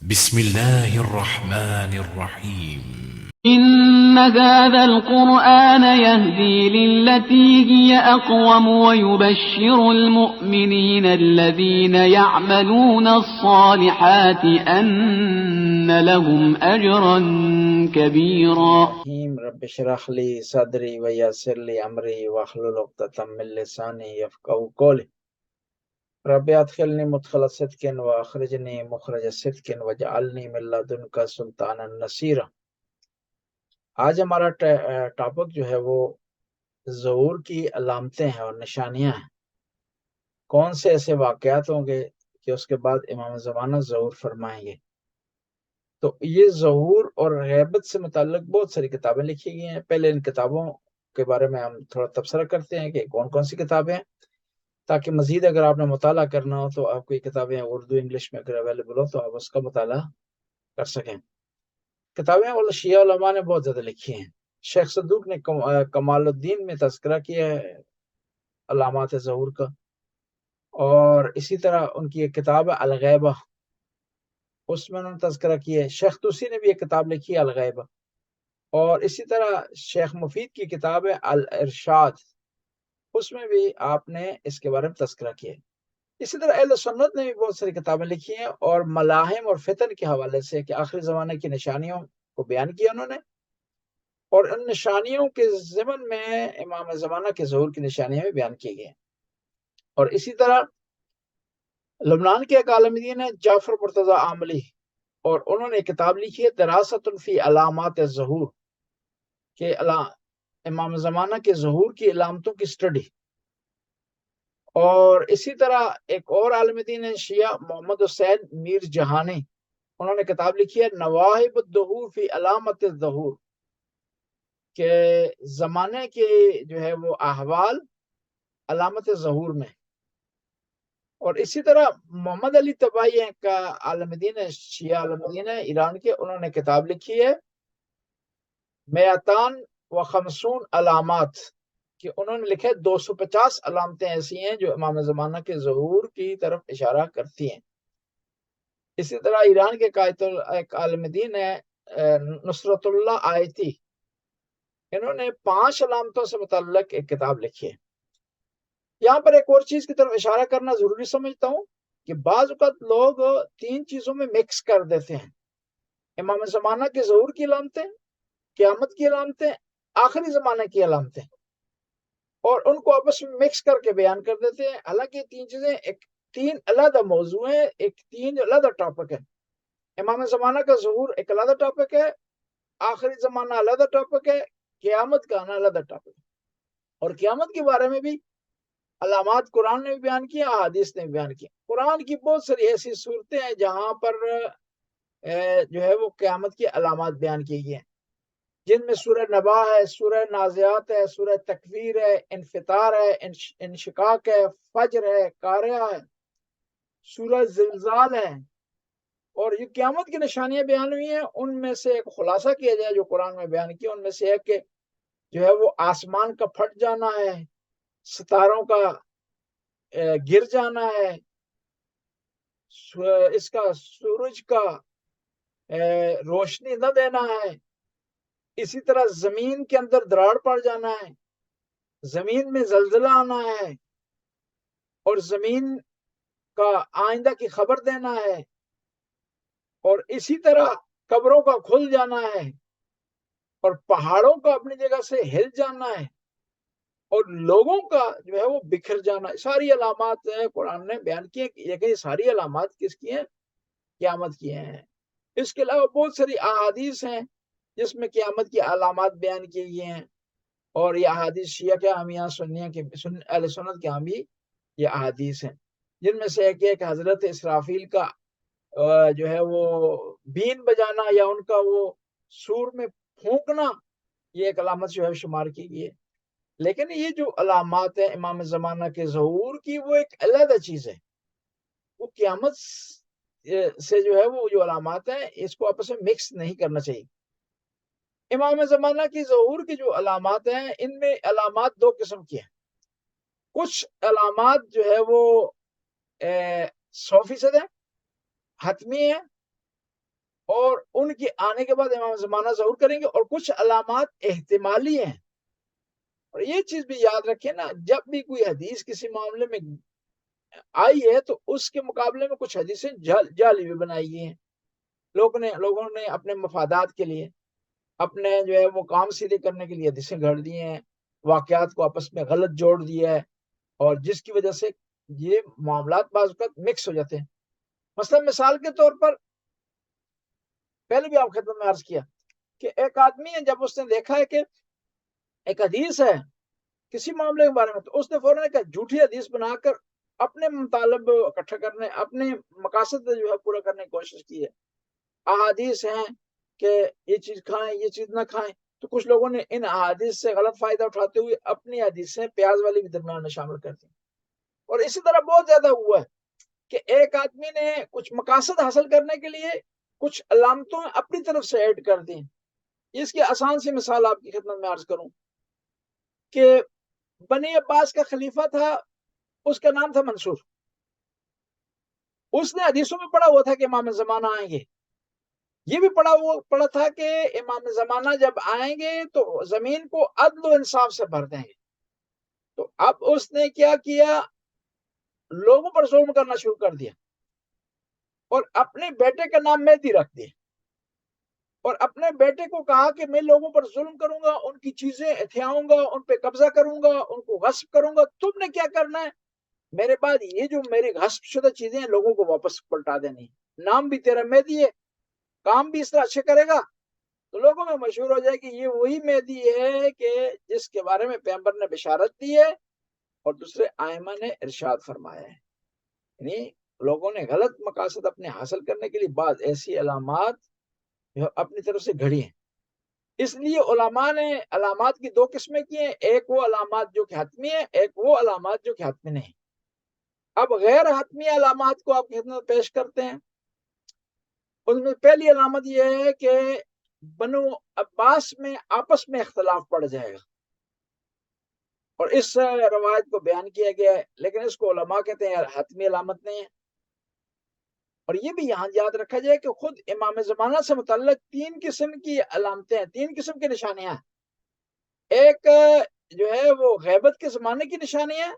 بسم الله الرحمن الرحيم. إن هذا القرآن يهدي للتي هي أقوم ويبشر المؤمنين الذين يعملون الصالحات أن لهم أجرا كبيرا. رب اشرح لي صدري ويسر لي أمري واحلل عقدة من لساني يفقهوا قولي. رب ادخلني مدخل صدق واخرجني مخرج صدق واجعلني من لدنك سلطانا نصيرا. آج ہمارا ٹاپک جو ہے وہ ظہور کی علامتیں ہیں اور نشانیاں ہیں. کون سے ایسے واقعات ہوں گے کہ اس کے بعد امام زمانہ ظہور فرمائیں گے. تو یہ ظہور اور غیبت سے متعلق بہت ساری کتابیں لکھی گئی ہیں. پہلے ان کتابوں کے بارے میں ہم تھوڑا تبصرہ کرتے ہیں کہ کون کون سی کتابیں ہیں، تاکہ مزید اگر آپ نے مطالعہ کرنا ہو تو آپ کو یہ کتابیں اردو انگلش میں اگر اویلیبل ہو تو آپ اس کا مطالعہ کر سکیں. کتابیں شیعہ علماء نے بہت زیادہ لکھی ہیں. شیخ صدوق نے کمال الدین میں تذکرہ کیا ہے علامات ظہور کا، اور اسی طرح ان کی ایک کتاب ہے الغیبہ، اس میں انہوں نے تذکرہ کیا ہے. شیخ طوسی نے بھی ایک کتاب لکھی ہے الغیبہ، اور اسی طرح شیخ مفید کی کتاب ہے الارشاد، اس میں بھی آپ نے اس کے بارے میں تذکرہ کیا ہے. اسی طرح اہل سنت نے بھی بہت ساری کتابیں لکھی ہیں، اور ملاحم اور فتن کے حوالے سے کہ آخری زمانے کی نشانیوں کو بیان کیا انہوں نے، اور ان نشانیوں کے ضمن میں امام زمانہ کے ظہور کی نشانیاں بھی بیان کی گئی ہیں. اور اسی طرح لبنان کے ایک عالم دین ہے جعفر مرتضی عاملی، اور انہوں نے کتاب لکھی ہے دراست فی علامات الظہور، کہ امام زمانہ کے ظہور کی علامتوں کی اسٹڈی. اور اسی طرح ایک اور عالم دین ہے شیعہ محمد حسین میر جہانی، انہوں نے کتاب لکھی ہے نواہب الظہور فی علامت الظہور، کہ زمانے کے جو ہے وہ احوال علامت ظہور میں. اور اسی طرح محمد علی طبائی کا عالم دین ہے، شیعہ عالم دین ہے ایران کے، انہوں نے کتاب لکھی ہے میاتان و خمسون علامات، کہ انہوں نے لکھے 250 علامتیں ایسی ہیں جو امام زمانہ کے ظہور کی طرف اشارہ کرتی ہیں. اسی طرح ایران کے ایک عالم دین ہے نصرت اللہ آیتی، انہوں نے 5 علامتوں سے متعلق ایک کتاب لکھی ہے. یہاں پر ایک اور چیز کی طرف اشارہ کرنا ضروری سمجھتا ہوں کہ بعض اوقات لوگ 3 چیزوں میں مکس کر دیتے ہیں، امام زمانہ کے ظہور کی علامتیں، قیامت کی علامتیں، آخری زمانے کی علامتیں، اور ان کو آپس میں مکس کر کے بیان کر دیتے ہیں. حالانکہ 3 چیزیں 3 علیحدہ موضوع ہیں، 3 علیحدہ ٹاپک ہے. امام زمانہ کا ظہور ایک علیحدہ ٹاپک ہے، آخری زمانہ علیحدہ ٹاپک ہے، قیامت کا علیحدہ ٹاپک ہے. اور قیامت کے بارے میں بھی علامات قرآن نے بھی بیان کیا، احادیث نے بھی بیان کیا. قرآن کی بہت ساری ایسی صورتیں ہیں جہاں پر جو ہے وہ قیامت کی علامات بیان کی گئی ہیں، جن میں سورہ نبا ہے، سورہ نازعات ہے، سورہ تکویر ہے، انفطار ہے، انشقاق ہے، فجر ہے، قارعہ ہے، سورہ زلزال ہے. اور یہ قیامت کی نشانیاں بیان ہوئی ہیں. ان میں سے ایک خلاصہ کیا جائے جو قرآن میں بیان کیا، ان میں سے ایک کہ جو ہے وہ آسمان کا پھٹ جانا ہے، ستاروں کا گر جانا ہے، اس کا سورج کا روشنی نہ دینا ہے. اسی طرح زمین کے اندر دراڑ پڑ جانا ہے، زمین میں زلزلہ آنا ہے، اور زمین کا آئندہ کی خبر دینا ہے. اور اسی طرح قبروں کا کھل جانا ہے، اور پہاڑوں کا اپنی جگہ سے ہل جانا ہے، اور لوگوں کا جو ہے وہ بکھر جانا ہے. ساری علامات قرآن نے بیان کی ہیں، لیکن یہ ساری علامات کس کی ہیں؟ قیامت کی ہیں. اس کے علاوہ بہت ساری احادیث ہیں جس میں قیامت کی علامات بیان کی گئی ہیں، اور یہ احادیث شیعہ کے ہم یہاں سنیہ کے اہل سنت کے ہاں بھی یہ احادیث ہیں، جن میں سے ایک حضرت اسرافیل کا جو ہے وہ بین بجانا یا ان کا وہ سور میں پھونکنا، یہ ایک علامت جو ہے شمار کی گئی ہے. لیکن یہ جو علامات ہیں امام زمانہ کے ظہور کی، وہ ایک علیحدہ چیز ہے. وہ قیامت سے جو ہے وہ جو علامات ہیں اس کو آپس میں مکس نہیں کرنا چاہیے. امام زمانہ کی ظہور کی جو علامات ہیں، ان میں علامات 2 قسم کی ہیں. کچھ علامات جو ہے وہ 100% ہیں، حتمی ہیں، اور ان کے آنے کے بعد امام زمانہ ظہور کریں گے، اور کچھ علامات احتمالی ہیں۔ اور یہ چیز بھی یاد رکھیں نا، جب بھی کوئی حدیث کسی معاملے میں آئی ہے تو اس کے مقابلے میں کچھ حدیثیں جعلی بھی بنائی گئی ہیں، لوگوں نے اپنے مفادات کے لیے، اپنے جو ہے وہ کام سیدھے کرنے کے لیے حدیثیں گھڑ دی ہیں، واقعات کو آپس میں غلط جوڑ دیا ہے، اور جس کی وجہ سے یہ معاملات بعض اوقات مکس ہو جاتے ہیں۔ مثلا مثال کے طور پر پہلے بھی آپ خدمت میں عرض کیا کہ ایک آدمی ہے، جب اس نے دیکھا ہے کہ ایک حدیث ہے کسی معاملے کے بارے میں، تو اس نے فوراً ایک جھوٹی حدیث بنا کر اپنے مطالب اکٹھا کرنے، اپنے مقاصد جو ہے پورا کرنے کی کوشش کی ہے۔ احادیث ہیں کہ یہ چیز کھائیں، یہ چیز نہ کھائیں، تو کچھ لوگوں نے ان احادیث سے غلط فائدہ اٹھاتے ہوئے اپنی حدیثیں پیاز والی بھی درمیان میں شامل کر دی۔ اور اسی طرح بہت زیادہ ہوا ہے کہ ایک آدمی نے کچھ مقاصد حاصل کرنے کے لیے کچھ علامتوں اپنی طرف سے ایڈ کر دی۔ اس کی آسان سی مثال آپ کی خدمت میں عرض کروں کہ بنی عباس کا خلیفہ تھا، اس کا نام تھا منصور۔ اس نے حدیثوں میں پڑھا ہوا تھا کہ امام زمانہ آئیں گے، یہ بھی پڑھا تھا کہ امام زمانہ جب آئیں گے تو زمین کو عدل و انصاف سے بھر دیں گے۔ تو اب اس نے کیا کیا، لوگوں پر ظلم کرنا شروع کر دیا، اور اپنے بیٹے کا نام مہدی رکھ دیا، اور اپنے بیٹے کو کہا کہ میں لوگوں پر ظلم کروں گا، ان کی چیزیں ہتھیاؤں گا، ان پہ قبضہ کروں گا، ان کو غصب کروں گا، تم نے کیا کرنا ہے، میرے بعد یہ جو میری غصب شدہ چیزیں ہیں لوگوں کو واپس پلٹا دینی، نام بھی تیرا مہدی ہے، کام بھی اس طرح اچھے کرے گا، تو لوگوں میں مشہور ہو جائے کہ یہ وہی مہدی ہے کہ جس کے بارے میں پیغمبر نے بشارت دی ہے اور دوسرے ائمہ نے ارشاد فرمایا ہے۔ یعنی لوگوں نے غلط مقاصد اپنے حاصل کرنے کے لیے بعض ایسی علامات اپنی طرف سے گھڑی ہیں۔ اس لیے علماء نے علامات کی دو قسمیں کی ہیں، ایک وہ علامات جو کہ حتمی ہیں، ایک وہ علامات جو کہ حتمی نہیں۔ اب غیر حتمی علامات کو آپ کی خدمت میں پیش کرتے ہیں۔ ان میں پہلی علامت یہ ہے کہ بنو عباس میں آپس میں اختلاف پڑ جائے گا، اور اس روایت کو بیان کیا گیا ہے، لیکن اس کو علماء کہتے ہیں حتمی علامت نہیں ہے۔ اور یہ بھی یہاں یاد رکھا جائے کہ خود امام زمانہ سے متعلق تین قسم کی علامتیں ہیں، تین قسم کی نشانیاں ہیں۔ ایک جو ہے وہ غیبت کے زمانے کی نشانی ہے،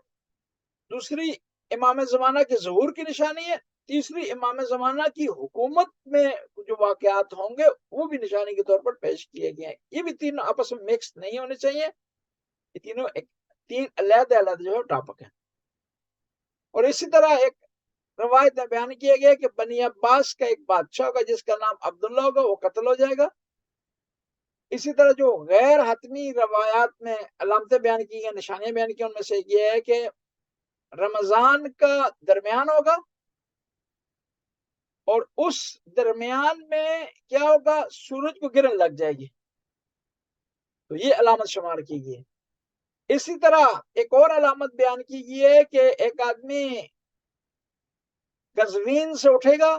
دوسری امام زمانہ کے ظہور کی نشانی ہے، تیسری امام زمانہ کی حکومت میں جو واقعات ہوں گے وہ بھی نشانی کے طور پر پیش کیے گئے ہیں۔ یہ بھی تینوں آپس میں مکس نہیں ہونے چاہیے، یہ تینوں تین علیحدہ علیحدہ جو ہے ٹاپک ہیں۔ اور اسی طرح ایک روایت میں بیان کیا گیا کہ بنی عباس کا ایک بادشاہ ہوگا جس کا نام عبداللہ ہوگا، وہ قتل ہو جائے گا۔ اسی طرح جو غیر حتمی روایات میں علامتیں بیان کی گئی، نشانیاں بیان کی، ان میں سے یہ ہے کہ رمضان کا درمیان ہوگا، اور اس درمیان میں کیا ہوگا، سورج کو گرن لگ جائے گی، تو یہ علامت شمار کی گئی ہے۔ اسی طرح ایک اور علامت بیان کی گئی ہے کہ ایک آدمی قزوین سے اٹھے گا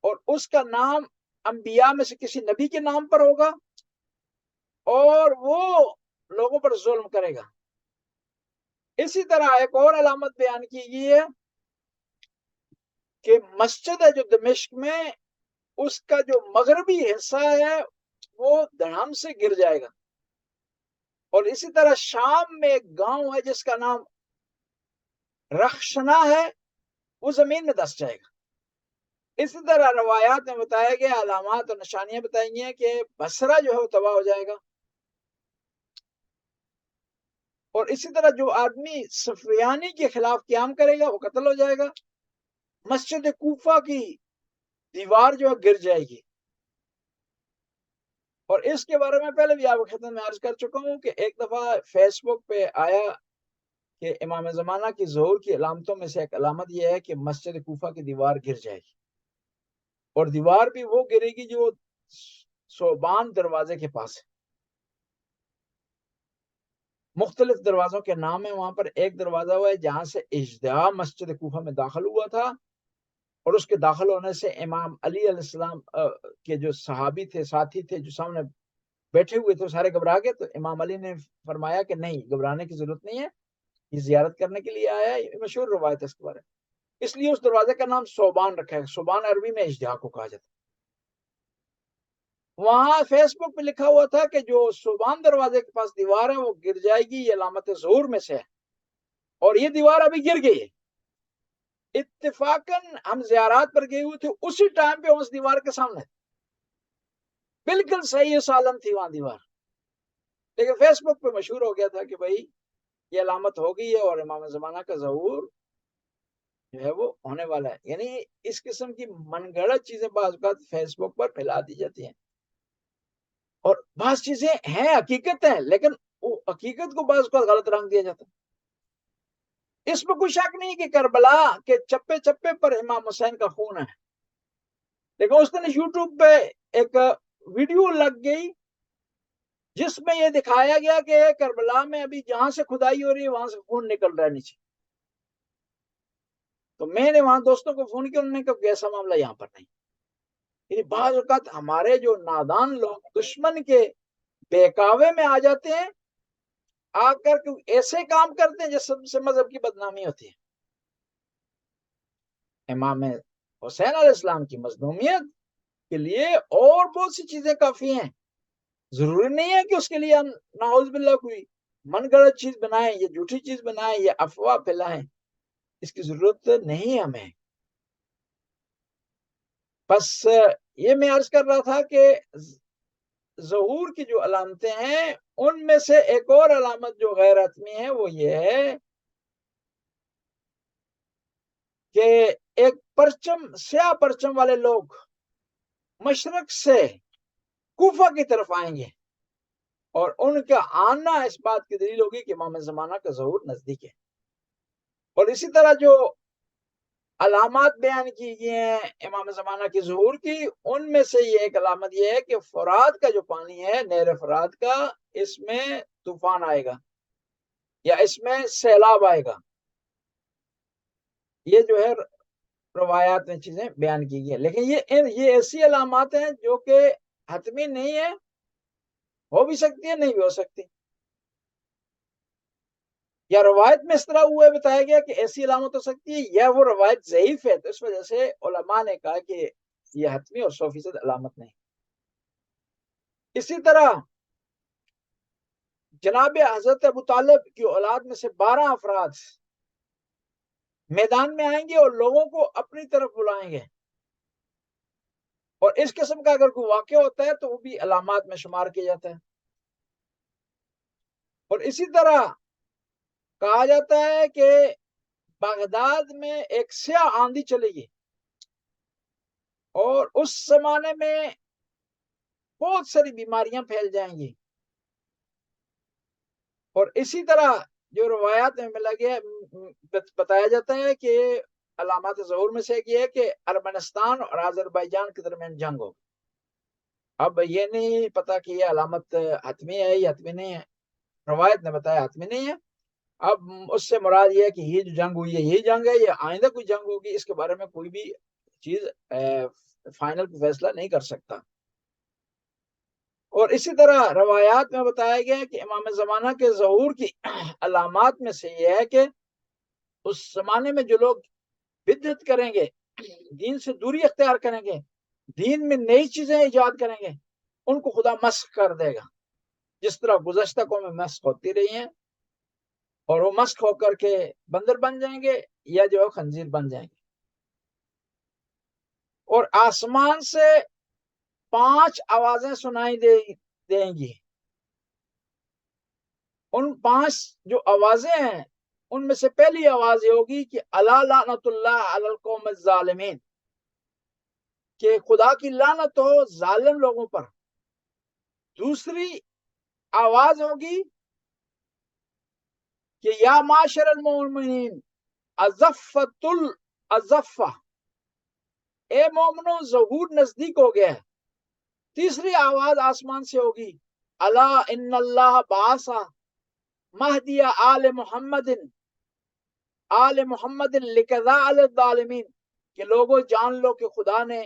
اور اس کا نام انبیاء میں سے کسی نبی کے نام پر ہوگا، اور وہ لوگوں پر ظلم کرے گا۔ اسی طرح ایک اور علامت بیان کی گئی ہے کہ مسجد ہے جو دمشق میں، اس کا جو مغربی حصہ ہے وہ دھڑام سے گر جائے گا، اور اسی طرح شام میں ایک گاؤں ہے جس کا نام رخشنا ہے، وہ زمین میں دس جائے گا۔ اسی طرح روایات میں بتایا گیا، علامات اور نشانیاں بتائی گئی ہیں کہ بصرہ جو ہے وہ تباہ ہو جائے گا، اور اسی طرح جو آدمی سفیانی کے خلاف قیام کرے گا وہ قتل ہو جائے گا۔ مسجد کوفہ کی دیوار جو ہے گر جائے گی، اور اس کے بارے میں پہلے بھی آپ کو خدمت میں عرض کر چکا ہوں کہ ایک دفعہ فیس بک پہ آیا کہ امام زمانہ کی ظہور کی علامتوں میں سے ایک علامت یہ ہے کہ مسجد کوفہ کی دیوار گر جائے گی، اور دیوار بھی وہ گرے گی جو صوبان دروازے کے پاس ہے۔ مختلف دروازوں کے نام ہیں وہاں پر، ایک دروازہ ہوا ہے جہاں سے اژدہا مسجد کوفہ میں داخل ہوا تھا، اور اس کے داخل ہونے سے امام علی علیہ السلام کے جو صحابی تھے، ساتھی تھے، جو سامنے بیٹھے ہوئے تھے، سارے گھبرا گئے، تو امام علی نے فرمایا کہ نہیں، گھبرانے کی ضرورت نہیں ہے، یہ زیارت کرنے کے لیے آیا ہے۔ یہ مشہور روایت ہے اس کے بارے میں، اس لیے اس دروازے کا نام صوبان رکھا ہے۔ صوبان عربی میں اژدہا کو کہا جاتا ہے۔ وہاں فیس بک پہ لکھا ہوا تھا کہ جو سبحان دروازے کے پاس دیوار ہے وہ گر جائے گی، یہ علامت ظہور میں سے ہے، اور یہ دیوار ابھی گر گئی ہے۔ اتفاقاً ہم زیارات پر گئے ہوئے تھے، اسی ٹائم پہ اس دیوار کے سامنے بالکل صحیح سالم تھی وہاں دیوار، لیکن فیس بک پہ مشہور ہو گیا تھا کہ بھائی یہ علامت ہو گئی ہے اور امام زمانہ کا ظہور جو ہے وہ ہونے والا ہے۔ یعنی اس قسم کی من گھڑت چیزیں بعض اوقات فیس بک پر پھیلا دی جاتی ہیں، اور بعض چیزیں ہیں حقیقت ہیں، لیکن وہ حقیقت کو بعض اوقات غلط رنگ دیا جاتا ہے۔ اس میں کوئی شک نہیں کہ کربلا کے چپے چپے پر امام حسین کا خون ہے، لیکن اس دن یوٹیوب پہ ایک ویڈیو لگ گئی جس میں یہ دکھایا گیا کہ کربلا میں ابھی جہاں سے کھدائی ہو رہی ہے وہاں سے خون نکل رہا ہے نیچے۔ تو میں نے وہاں دوستوں کو فون کیا، انہوں نے کہا کہ ایسا معاملہ یہاں پر نہیں۔ یعنی بعض اوقات ہمارے جو نادان لوگ دشمن کے بہکاوے میں آ جاتے ہیں، آ کر کے ایسے کام کرتے ہیں جس سے مذہب کی بدنامی ہوتی ہے۔ امام حسین علیہ السلام کی مظلومیت کے لیے اور بہت سی چیزیں کافی ہیں، ضروری نہیں ہے کہ اس کے لیے ہم نعوذ باللہ کوئی من گڑت چیز بنائیں، یہ جھوٹی چیز بنائیں، یہ افواہ پھیلائیں، اس کی ضرورت نہیں ہمیں۔ بس یہ میں عرض کر رہا تھا کہ ظہور کی جو علامتیں ہیں ان میں سے ایک اور علامت جو غیر حتمی ہے وہ یہ ہے کہ ایک پرچم، سیاہ پرچم والے لوگ مشرق سے کوفہ کی طرف آئیں گے، اور ان کا آنا اس بات کی دلیل ہوگی کہ امام زمانہ کا ظہور نزدیک ہے۔ اور اسی طرح جو علامات بیان کی گئی ہیں امام زمانہ کی ظہور کی، ان میں سے یہ ایک علامت یہ ہے کہ فرات کا جو پانی ہے، نہر فرات کا، اس میں طوفان آئے گا یا اس میں سیلاب آئے گا۔ یہ جو ہے روایات میں چیزیں بیان کی گئی ہیں، لیکن یہ ایسی علامات ہیں جو کہ حتمی نہیں ہے، ہو بھی سکتی ہے نہیں بھی ہو سکتی، یا روایت میں اس طرح ہوا بتایا گیا کہ ایسی علامت ہو سکتی ہے، یا وہ روایت ضعیف ہے تو اس وجہ سے علماء نے کہا کہ یہ حتمی اور 100% علامت نہیں۔ اسی طرح جناب حضرت ابو طالب کی اولاد میں سے 12 افراد میدان میں آئیں گے اور لوگوں کو اپنی طرف بلائیں گے، اور اس قسم کا اگر کوئی واقعہ ہوتا ہے تو وہ بھی علامات میں شمار کیا جاتا ہے۔ اور اسی طرح کہا جاتا ہے کہ بغداد میں ایک سیاہ آندھی چلے گی، اور اس زمانے میں بہت ساری بیماریاں پھیل جائیں گی۔ اور اسی طرح جو روایات میں ملا گیا بتایا جاتا ہے کہ علامات ظہور میں سے ایک یہ ہے کہ ارمنستان اور آذربائیجان کے درمیان جنگ ہو۔ اب یہ نہیں پتا کہ یہ علامت حتمی ہے یا حتمی نہیں ہے، روایت نے بتایا حتمی نہیں ہے۔ اب اس سے مراد یہ ہے کہ یہ جو جنگ ہوئی ہے یہی جنگ ہے یا آئندہ کوئی جنگ ہوگی، اس کے بارے میں کوئی بھی چیز فائنل فیصلہ نہیں کر سکتا۔ اور اسی طرح روایات میں بتایا گیا ہے کہ امام زمانہ کے ظہور کی علامات میں سے یہ ہے کہ اس زمانے میں جو لوگ بدعت کریں گے، دین سے دوری اختیار کریں گے، دین میں نئی چیزیں ایجاد کریں گے، ان کو خدا مسخ کر دے گا، جس طرح گزشتہ قومیں مسخ ہوتی رہی ہیں، اور وہ مسخ ہو کر کے بندر بن جائیں گے یا جو خنزیر بن جائیں گے۔ اور آسمان سے 5 آوازیں سنائی دیں گی، ان 5 جو آوازیں ہیں ان میں سے پہلی آواز یہ ہوگی کہ الا لعنت اللہ علی القوم الظالمین، کہ خدا کی لعنت ہو ظالم لوگوں پر۔ دوسری آواز ہوگی کہ یا معاشر المؤمنین ازفت الازفہ، اے مومنو ظہور نزدیک ہو گیا ہے۔ تیسری آواز آسمان سے ہوگی الا ان اللہ بعث مہدی آل محمد لقضاء علی الظالمین، کہ لوگوں جان لو کہ خدا نے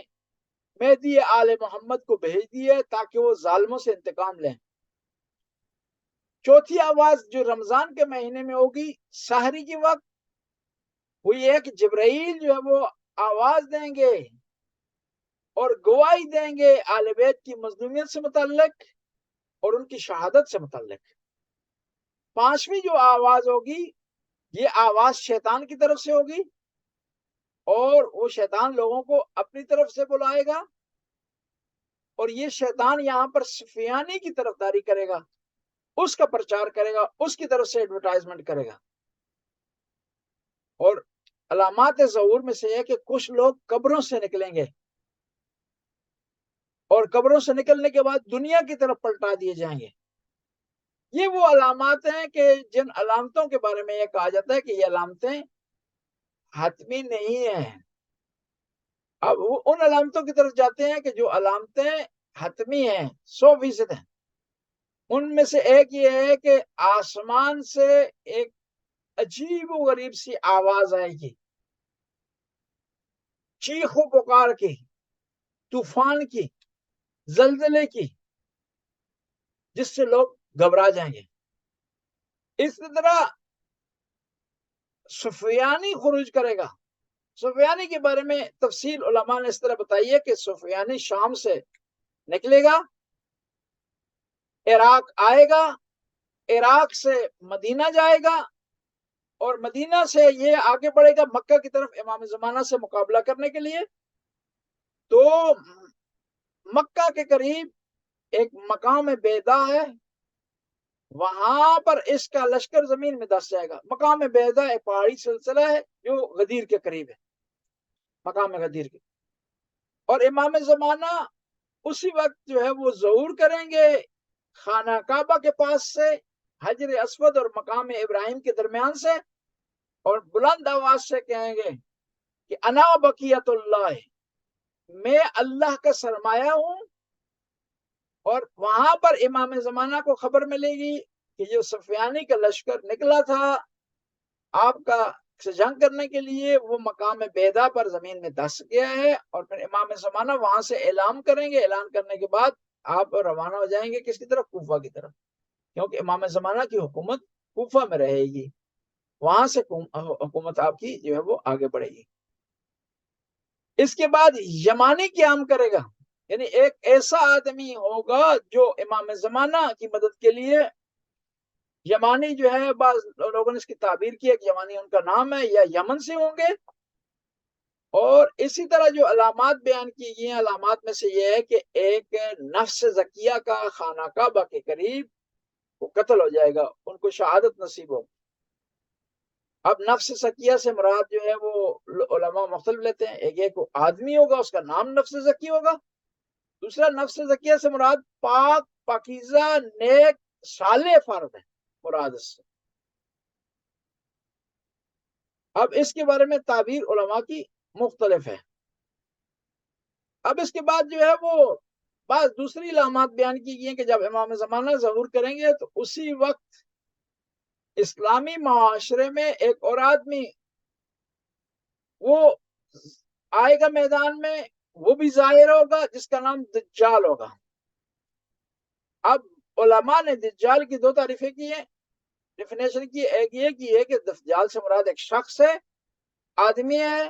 مہدی آل محمد کو بھیج دیے تاکہ وہ ظالموں سے انتقام لیں۔ چوتھی آواز جو رمضان کے مہینے میں ہوگی سحری کی وقت، وہ یہ ہے کہ جبرائیل جو ہے وہ آواز دیں گے اور گواہی دیں گے اہل بیت کی مظلومیت سے متعلق اور ان کی شہادت سے متعلق۔ پانچویں جو آواز ہوگی یہ آواز شیطان کی طرف سے ہوگی، اور وہ شیطان لوگوں کو اپنی طرف سے بلائے گا، اور یہ شیطان یہاں پر سفیانی کی طرفداری کرے گا، اس کا پرچار کرے گا، اس کی طرف سے ایڈورٹائزمنٹ کرے گا۔ اور علامات ظہور میں سے ہے کہ کچھ لوگ قبروں سے نکلیں گے، اور قبروں سے نکلنے کے بعد دنیا کی طرف پلٹا دیے جائیں گے۔ یہ وہ علامات ہیں کہ جن علامتوں کے بارے میں یہ کہا جاتا ہے کہ یہ علامتیں حتمی نہیں ہیں۔ اب وہ ان علامتوں کی طرف جاتے ہیں کہ جو علامتیں حتمی ہیں، 100% ہیں۔ ان میں سے ایک یہ ہے کہ آسمان سے ایک عجیب و غریب سی آواز آئے گی، چیخ و پکار کی، طوفان کی، زلزلے کی، جس سے لوگ گھبرا جائیں گے۔ اس طرح سفیانی خروج کرے گا۔ سفیانی کے بارے میں تفصیل علماء نے اس طرح بتائی ہے کہ سفیانی شام سے نکلے گا، عراق آئے گا، عراق سے مدینہ جائے گا، اور مدینہ سے یہ آگے بڑھے گا مکہ کی طرف امام زمانہ سے مقابلہ کرنے کے لیے۔ تو مکہ کے قریب ایک مقام بیدا ہے، وہاں پر اس کا لشکر زمین میں دس جائے گا۔ مقام بیدا ایک پہاڑی سلسلہ ہے جو غدیر کے قریب ہے، مقام غدیر کے، اور امام زمانہ اسی وقت جو ہے وہ ظہور کریں گے خانہ کعبہ کے پاس سے، حجر اسود اور مقام ابراہیم کے درمیان سے، اور بلند آواز سے کہیں گے کہ انا بقیت اللہ، میں اللہ کا سرمایہ ہوں۔ اور وہاں پر امام زمانہ کو خبر ملے گی کہ جو سفیانی کا لشکر نکلا تھا آپ کا سے جنگ کرنے کے لیے، وہ مقام بیدا پر زمین میں دس گیا ہے، اور پھر امام زمانہ وہاں سے اعلان کریں گے۔ اعلان کرنے کے بعد آپ روانہ ہو جائیں گے کس کی طرف؟ کوفہ کی طرف، کیونکہ امام زمانہ کی حکومت کوفہ میں رہے گی، وہاں سے حکومت آپ کی جو ہے وہ آگے بڑھے گی۔ اس کے بعد یمانی قیام کرے گا، یعنی ایک ایسا آدمی ہوگا جو امام زمانہ کی مدد کے لیے، یمانی جو ہے بعض لوگوں نے اس کی تعبیر کی ہے کہ یمانی ان کا نام ہے، یا یمن سے ہوں گے۔ اور اسی طرح جو علامات بیان کی گئی ہیں، علامات میں سے یہ ہے کہ ایک نفس زکیہ کا خانہ کعبہ کے قریب وہ قتل ہو جائے گا، ان کو شہادت نصیب ہوگی۔ اب نفس زکیہ سے مراد جو ہے وہ علماء مختلف لیتے ہیں، ایک آدمی ہوگا اس کا نام نفس زکی ہوگا، دوسرا نفس زکیہ سے مراد پاک پاکیزہ نیک صالح فرد ہے مراد اس سے۔ اب اس کے بارے میں تعبیر علماء کی مختلف ہے۔ اب اس کے بعد جو ہے وہ بعض دوسری علامات بیان کی گئی ہیں کہ جب امام زمانہ ظہور کریں گے تو اسی وقت اسلامی معاشرے میں ایک اور آدمی وہ آئے گا میدان میں، وہ بھی ظاہر ہوگا، جس کا نام دجال ہوگا۔ اب علماء نے دجال کی دو تعریفیں کی ہیں، ڈیفینیشن کی، ایک یہ کی ہے کہ دجال سے مراد ایک شخص ہے، آدمی ہے،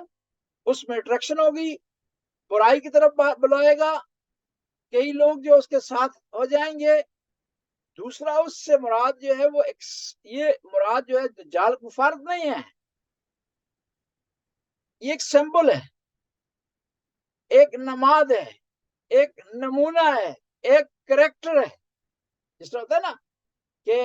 اس میں اٹریکشن ہوگی، برائی کی طرف بلائے گا، کئی لوگ جو اس کے ساتھ ہو جائیں گے۔ دوسرا اس سے مراد جو ہے وہ یہ مراد جو ہے دجال کو فرد نہیں ہے، یہ ایک سمبل ہے، ایک نماد ہے، ایک نمونہ ہے، ایک کریکٹر ہے۔ جس طرح ہوتا ہے نا کہ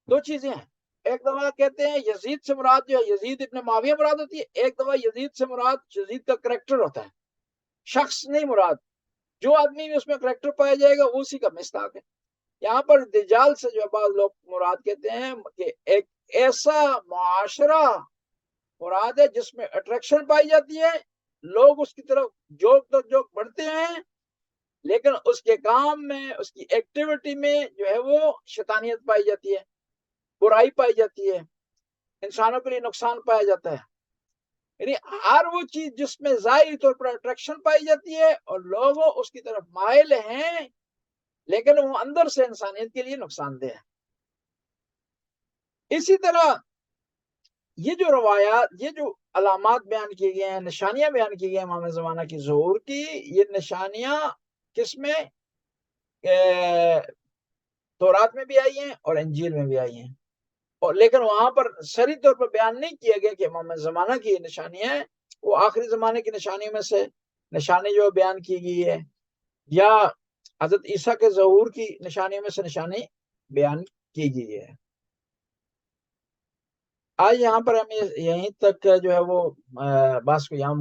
دو چیزیں ہیں، ایک دفعہ کہتے ہیں یزید سے مراد جو ہے یزید ابن معاویہ مراد ہوتی ہے، ایک دفعہ یزید سے مراد یزید کا کریکٹر ہوتا ہے، شخص نہیں مراد، جو آدمی بھی اس میں کریکٹر پایا جائے گا وہ اسی کا مصداق ہے۔ یہاں پر دجال سے جو ہے بعض لوگ مراد کہتے ہیں کہ ایک ایسا معاشرہ مراد ہے جس میں اٹریکشن پائی جاتی ہے، لوگ اس کی طرف جوک بڑھتے ہیں، لیکن اس کے کام میں، اس کی ایکٹیویٹی میں جو ہے وہ شیطانیت پائی جاتی ہے، برائی پائی جاتی ہے، انسانوں کے لیے نقصان پایا جاتا ہے۔ یعنی ہر وہ چیز جس میں ظاہری طور پر اٹریکشن پائی جاتی ہے اور لوگ اس کی طرف مائل ہیں، لیکن وہ اندر سے انسانیت کے لیے نقصان دہ ہے۔ اسی طرح یہ جو روایات، یہ جو علامات بیان کیے گئے ہیں، نشانیاں بیان کی گئی ہیں امام زمانہ کی ظہور کی، یہ نشانیاں کس میں؟ تورات میں بھی آئی ہیں اور انجیل میں بھی آئی ہیں، اور لیکن وہاں پر صریح طور پر بیان نہیں کیا گیا کہ امام زمانہ کی یہ نشانیاں ہیں، وہ آخری زمانے کی نشانیوں میں سے نشانی جو بیان کی گئی ہے، یا حضرت عیسیٰ کے ظہور کی نشانیوں میں سے نشانی بیان کی گئی ہے۔ آج یہاں پر ہم یہیں تک جو ہے وہ بحث کو یہاں